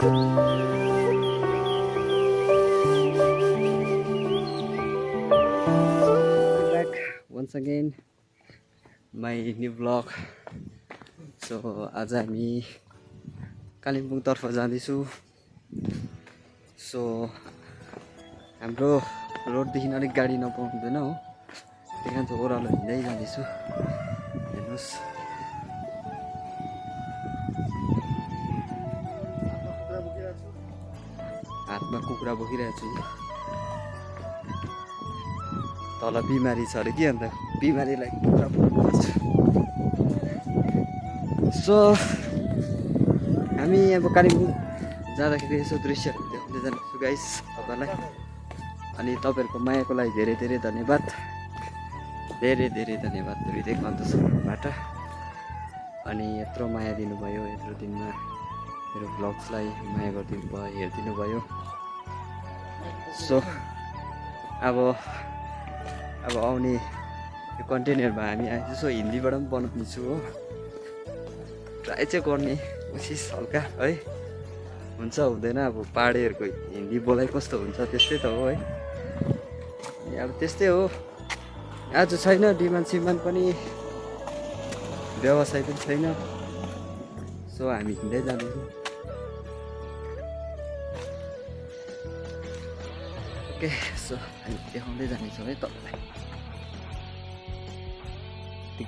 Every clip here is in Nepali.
Back once again my new vlog. So आज हामी कालिम्पोङ तर्फ जाँदैछु. सो हाम्रो रोडदेखि अलिक गाडी नपाउँदैन हो, त्यही कारण चाहिँ ओह्रालो हिँड्दै जाँदैछु. हेर्नुहोस् हातमा कुखुरा बोकिरहेको छु. तल बिमारी छ अरे कि, अन्त बिमारीलाई कुखुरा बोक्नुपर्छ. सो हामी अब कालिम्पोङ जाँदाखेरि यसो दृश्यहरू देखाउँदै जान्छु गाइस तपाईँलाई. अनि तपाईँहरूको मायाको लागि धेरै धेरै धन्यवाद, धेरै धेरै धन्यवाद हृदयको अन्तसम्मबाट. अनि यत्रो माया दिनुभयो, यत्रो दिनमा मेरो भ्लग्सलाई माया गरिदिनु भयो, हेरिदिनु भयो. सो अब आउने यो कन्टेनरमा हामी यसो हिन्दीबाट पनि बनाउनेछु हो, ट्राई चाहिँ गर्ने कोसिस हल्का है. हुन्छ हुँदैन, अब पहाडेहरूको हिन्दी बोलाइ कस्तो हुन्छ त्यस्तै त हो है. अब त्यस्तै हो, आज छैन डिमान्ड सिमान्ड पनि, व्यवसाय पनि छैन. सो हामी हिँड्दै जाँदैछौँ. ओके, सो हामी देखाउँदै जानेछौँ है तपाईँलाई.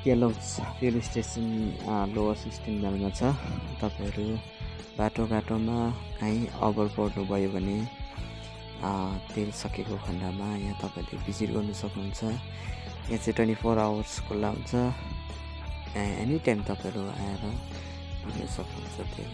केलोग्स फ्युल स्टेसन लोवर 16 माइलमा छ. तपाईँहरू बाटोमा कहीँ अभर पर्नुभयो भने तेल सकेको खण्डमा यहाँ तपाईँले भिजिट गर्नु सक्नुहुन्छ. यहाँ चाहिँ 24 आवर्स खुल्ला हुन्छ. एनी टाइम तपाईँहरू आएर लिन सक्नुहुन्छ तेल.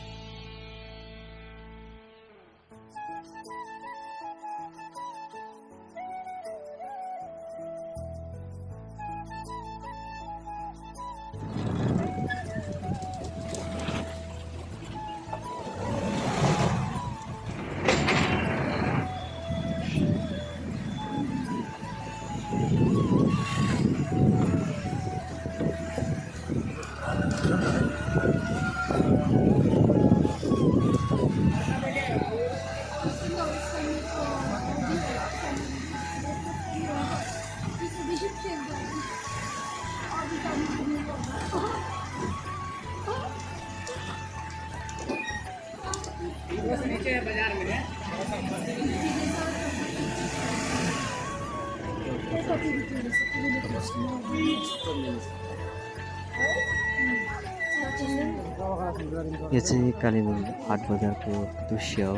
यो चाहिँ कालिम्पोङ हाट बजारको दृश्य हो.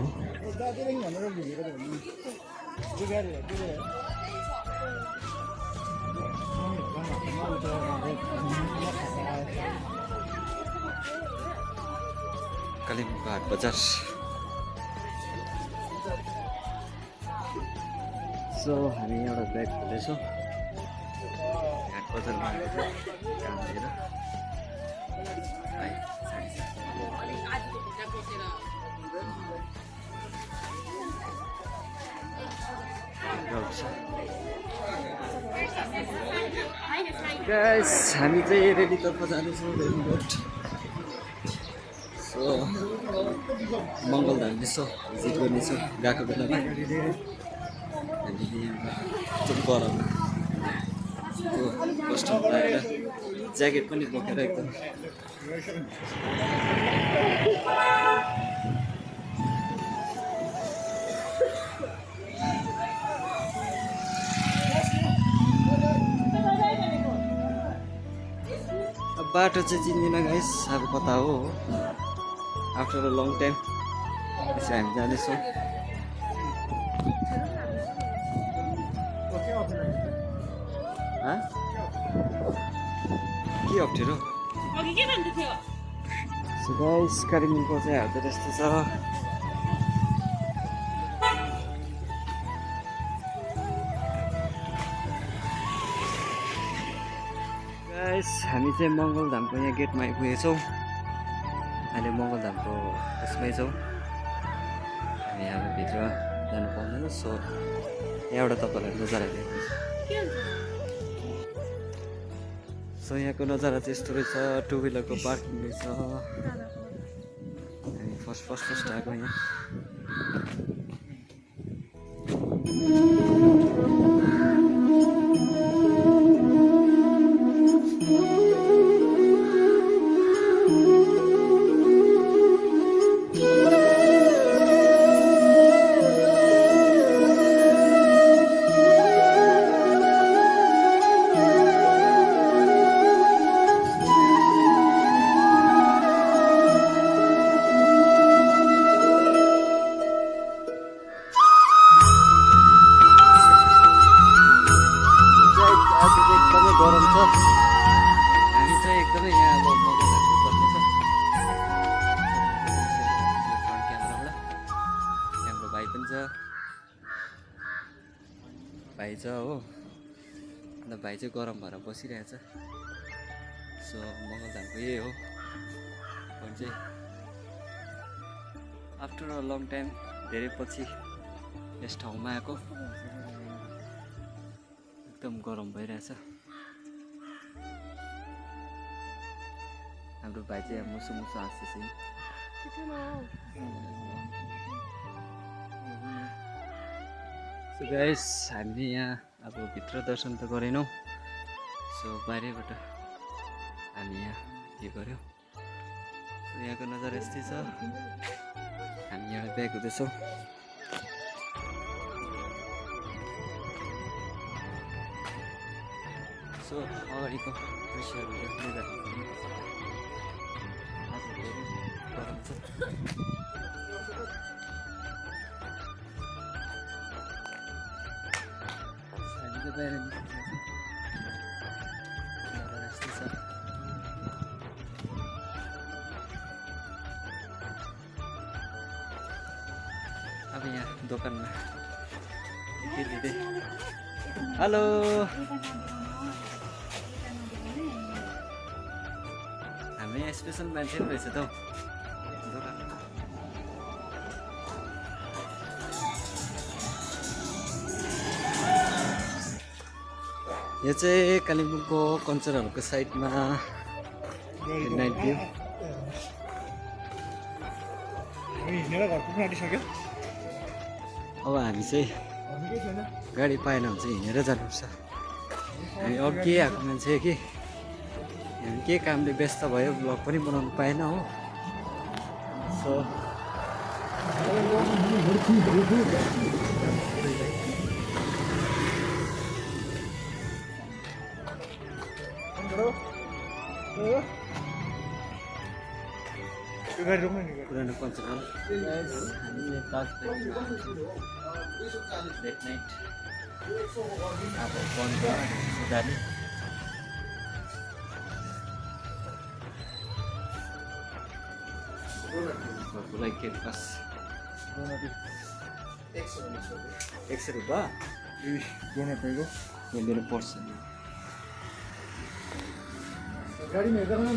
कालिम्पोङ हाट बजार. सो हामी एउटा ब्याग खोल्दैछौँ हाट बजारमा काम लिएर. गाइस हामी चाहिँ रेलीतर्फ जाँदैछौँ, रेली रोड. सो मङ्गल धाम यसो भिजिट गर्नेछौँ गएको बेलामा. हामीले एकदम गरम कस्टम लगाएर ज्याकेट पनि बोकेर एकदम बाटो चाहिँ चिन्दिनँ गाइस, अब कता हो. आफ्टर अ लङ टाइम त्यसै हामी जाँदैछौँ. के अप्ठ्यारो गाइस, कालिम्पोङको चाहिँ हाल त त्यस्तो छ. गाइस हामी चाहिँ मङ्गल धामको यहाँ गेटमा आइपुगेछौँ. अहिले मङ्गल धामको त्यसमै छौँ. हामी अब भित्र जानु पाउँदैन. सो यहाँबाट तपाईँलाई नजारा देख्नुहुन्छ. सो यहाँको नजारा चाहिँ यस्तो रहेछ. टु व्हिलरको पार्किङ रहेछ. फर्स्ट आएको यहाँ गरम छ हामी चाहिँ एकदमै यहाँ अब मगरहरूको गर्नु छ फ्रन्ट क्यामेराबाट हाम्रो भाइ पनि छ भाइ छ हो अन्त भाइ चाहिँ गरम भएर बसिरहेछ सो मगर धामको यही हो भने चाहिँ आफ्टर अ लङ टाइम धेरै पछि यस ठाउँमा आएको एकदम गरम भइरहेछ हाम्रो भाइ चाहिँ मुसु हाँस्दैछ सो गाइस हामीले यहाँ अब भित्र दर्शन त गरेनौँ सो बाहिरबाट हामी यहाँ के गर्यौँ यहाँको नजारा यस्तै छ हामी यहाँ ब्याक हुँदैछौँ सो अगाडिको दृश्यहरू देख्दै जानुपर्छ आज धेरै गरम छ हामी त बाहिर निस्किरहेको यस्तै छ अब यहाँ दोकानमा के लिँदै हेलो हाम्रो यहाँ स्पेसल मान्छे पनि रहेछ त हौ दोकान यो चाहिँ कालिम्पोङको कल्चर हलको साइडमा नाइट भ्यू अब हामी चाहिँ गाडी पाएन भने चाहिँ हिँडेर जानुपर्छ हामी अघि आएको मान्छे कि हामी के कामले व्यस्त भयो ब्लग पनि बनाउनु पाएन हो सो पुरानो कल्चर हल हामीले लेट नाइट अब बन्द जाने Fabulla के पास 100 रुपया ये मेरे पर्स गाड़ी में इधर ना